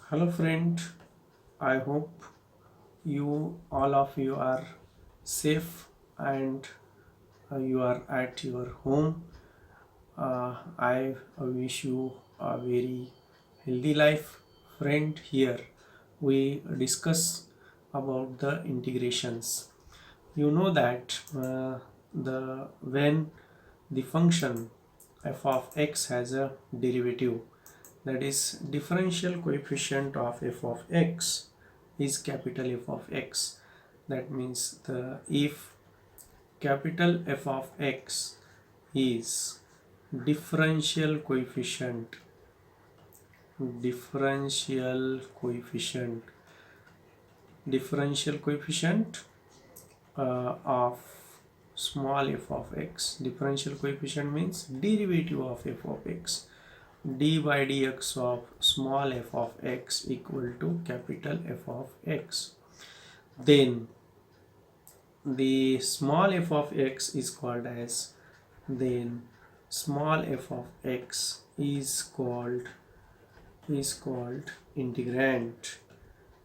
Hello friend, I hope you all of you are safe and you are at your home. I wish you a very healthy life. Friend, here we discuss about the integrations. You know that the when the function f of x has a derivative, that is differential coefficient of f of x is capital F of x. That means the if capital F of x is differential coefficient differential coefficient differential coefficient of small f of x. Differential coefficient means derivative of f of x. D by dx of small f of x equal to capital F of x. Then the small f of x is called as then small f of x is called integrand,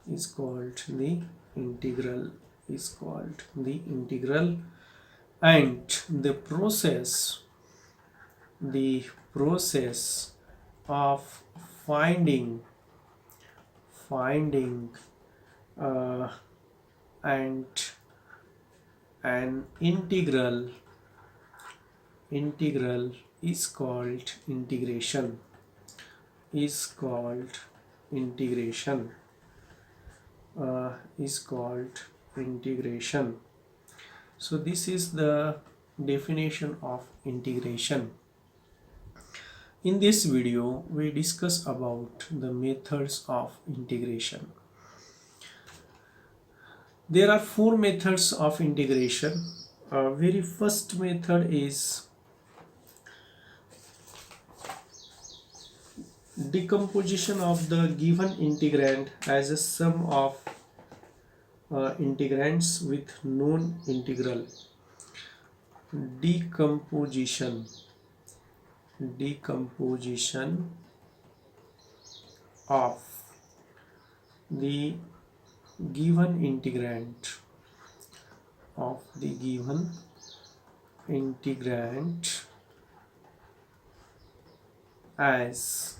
is called the integral is called the integral. And the process of finding uh, and an integral is called integration is called integration. So this is the definition of integration. In this video we discuss about the methods of integration. There are four methods of integration. Very first method is decomposition of the given integrand as a sum of integrands with known integral. Decomposition of the given integrand as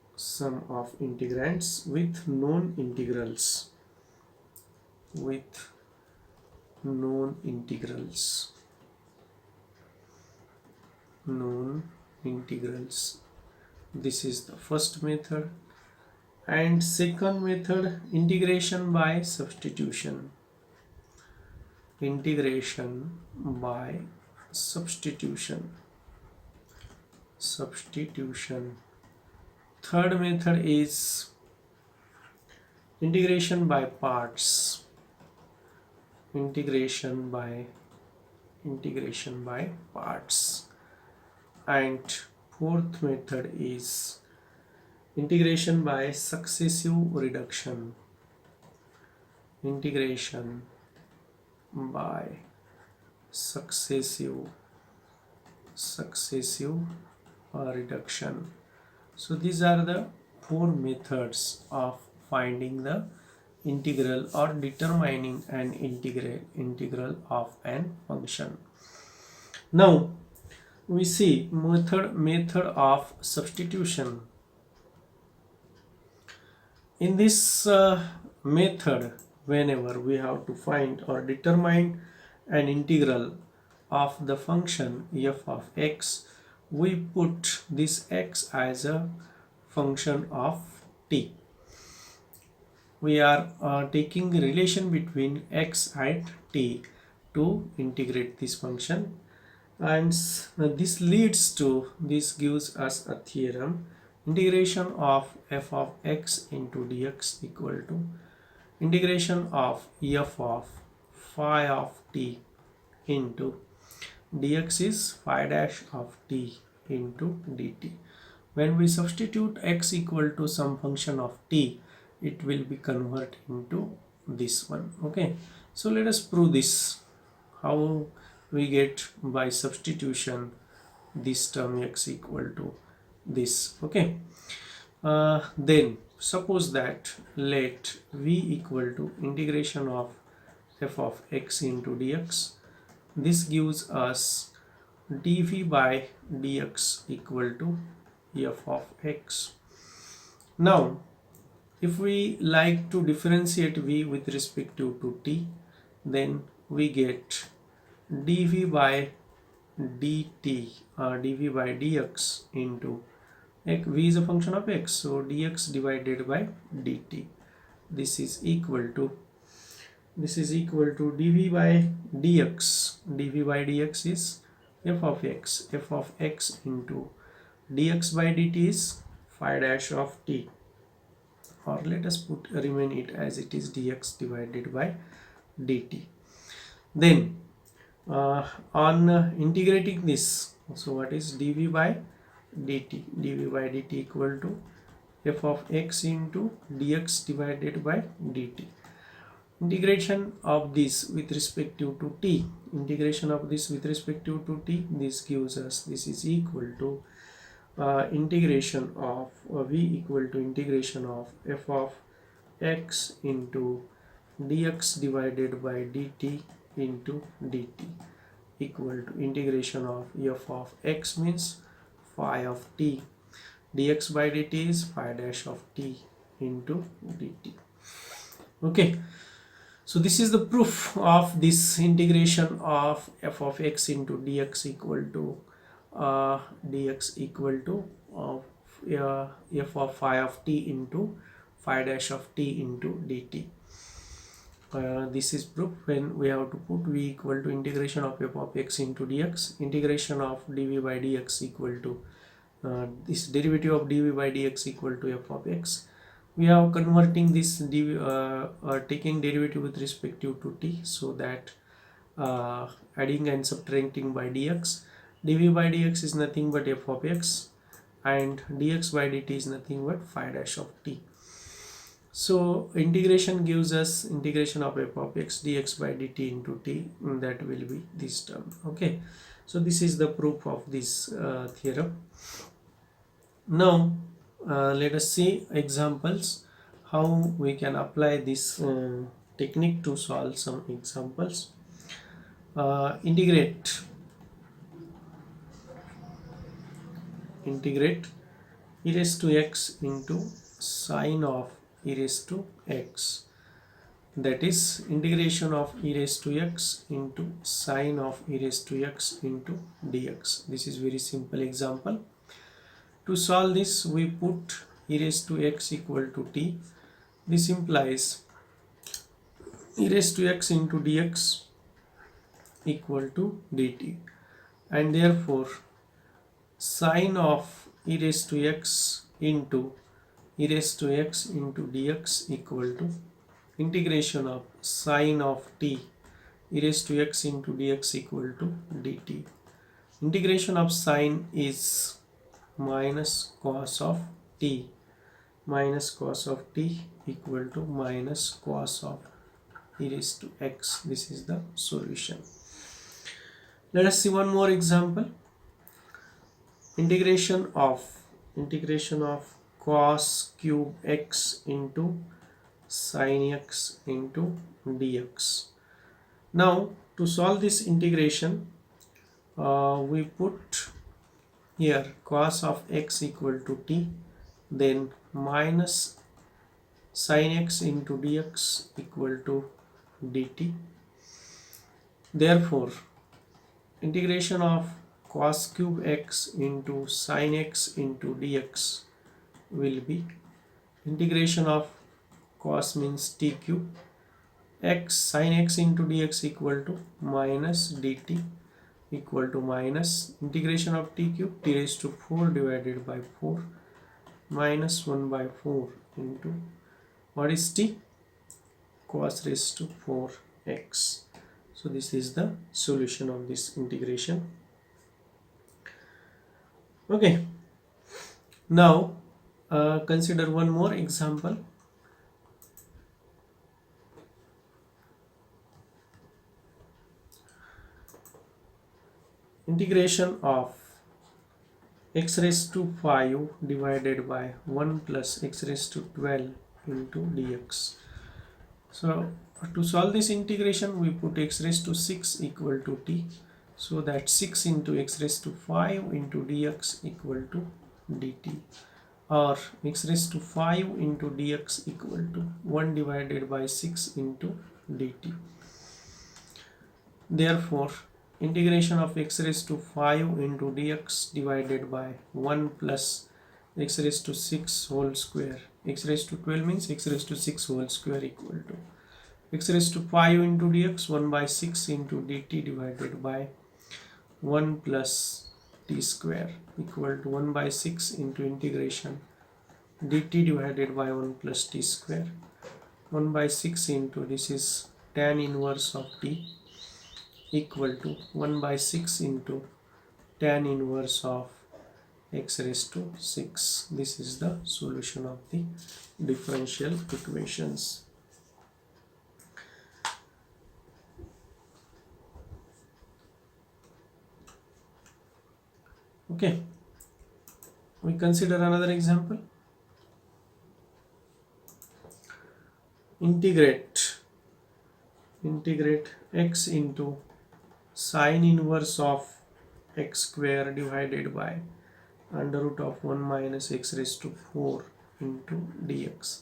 a sum of integrands with known integrals known integrals. This is the first method. And second method, integration by substitution. Substitution. Third method is integration by parts. Integration by parts. And fourth method is integration by successive reduction. Integration by successive reduction. So these are the four methods of finding the integral or determining an integral of an function. Now we see method of substitution. In this method, whenever we have to find or determine an integral of the function f of x, we put this x as a function of t. We are taking the relation between x and t to integrate this function, and this gives us a theorem. Integration of f of x into dx equal to integration of f of phi of t into dx is phi dash of t into dt. When we substitute x equal to some function of t, it will be converted into this one. Okay, so let us prove this. how we get by substitution this term x equal to this. Okay, then suppose that let v equal to integration of f of x into dx. This gives us dv by dx equal to f of x. Now if we like to differentiate v with respect to t, then we get dv by dt dv by dx into x. V is a function of x, so dx divided by dt. This is equal to dv by dx. dv by dx is f of x into dx by dt is phi dash of t, or let us remain it as it is, dx divided by dt. Then on integrating this, so what is dv by dt? dv by dt equal to f of x into dx divided by dt. Integration of this with respect to t, this gives us, this is equal to integration of v equal to integration of f of x into dx divided by dt into dt equal to integration of f of x means phi of t, dx by dt is phi dash of t into dt. Okay, so this is the proof of this integration of f of x into dx equal to f of phi of t into phi dash of t into dt. This is proof when we have to put v equal to integration of f of x into dx, integration of dv by dx equal to this derivative of dv by dx equal to f of x. We are converting this taking derivative with respect to t, so that adding and subtracting by dx, dv by dx is nothing but f of x and dx by dt is nothing but phi dash of t. So integration gives us integration of f of x dx by dt into t, that will be this term. Okay, so this is the proof of this theorem. Now let us see examples how we can apply this technique to solve some examples. Integrate e raised to x into sine of e raised to x, that is integration of e raised to x into sine of e raised to x into dx. This is very simple example. To solve this, we put e raised to x equal to t. This implies e raised to x into dx equal to dt, and therefore sine of e raised to x into e raised to x into dx equal to integration of sine of t e raised to x into dx equal to dt. Integration of sine is minus cos of t, equal to minus cos of e raised to x. This is the solution. Let us see one more example. Integration of cos cube x into sin x into dx. Now to solve this integration, we put here cos of x equal to t, then minus sin x into dx equal to dt. Therefore integration of cos cube x into sin x into dx will be integration of cos means t cube, x sin x into dx equal to minus dt equal to minus integration of t cube t raised to 4 divided by 4 minus 1 by 4 into what is t, cos raised to 4x. So this is the solution of this integration. Okay, now consider one more example. integration of x raised to 5 divided by 1 plus x raised to 12 into dx. So to solve this integration, we put x raised to 6 equal to t, so that 6 into x raised to 5 into dx equal to dt, or x raised to 5 into dx equal to 1 divided by 6 into dt. Therefore, integration of x raised to 5 into dx divided by 1 plus x raised to 6 whole square, x raised to 12 means x raised to 6 whole square equal to x raised to 5 into dx 1 by 6 into dt divided by 1 plus t square equal to 1 by 6 into integration dt divided by 1 plus t square, 1 by 6 into, this is tan inverse of t, equal to 1 by 6 into tan inverse of x raised to 6. This is the solution of the differential equations. Okay, we consider another example. Integrate x into sine inverse of x square divided by under root of 1 minus x raised to 4 into dx.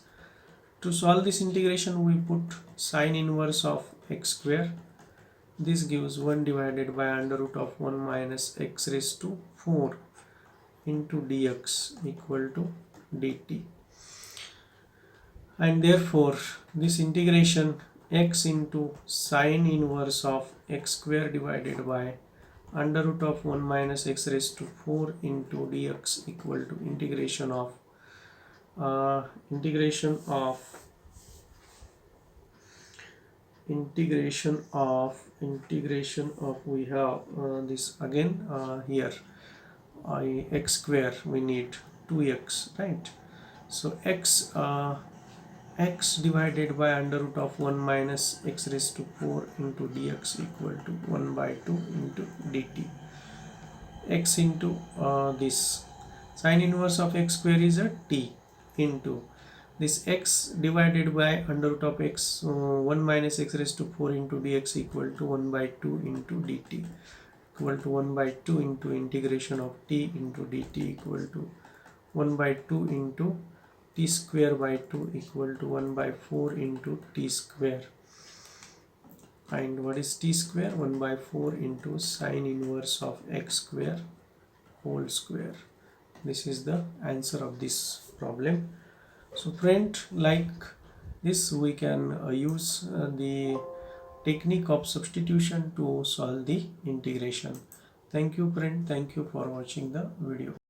To solve this integration, we put sine inverse of x square. This gives 1 divided by under root of 1 minus x raised to 4 into dx equal to dt. And therefore, this integration x into sine inverse of x square divided by under root of 1 minus x raised to 4 into dx equal to integration of we have this again here x square, we need 2x, right? So x divided by under root of 1 minus x raised to 4 into dx equal to 1 by 2 into dt. X into this sine inverse of x square is a t into this x divided by under root of x 1 minus x raised to 4 into dx equal to 1 by 2 into dt equal to 1 by 2 into integration of t into dt equal to 1 by 2 into t square by 2 equal to 1 by 4 into t square. And what is t square? 1 by 4 into sine inverse of x square whole square. This is the answer of this problem. So friend, like this we can use the technique of substitution to solve the integration. Thank you friend, thank you for watching the video.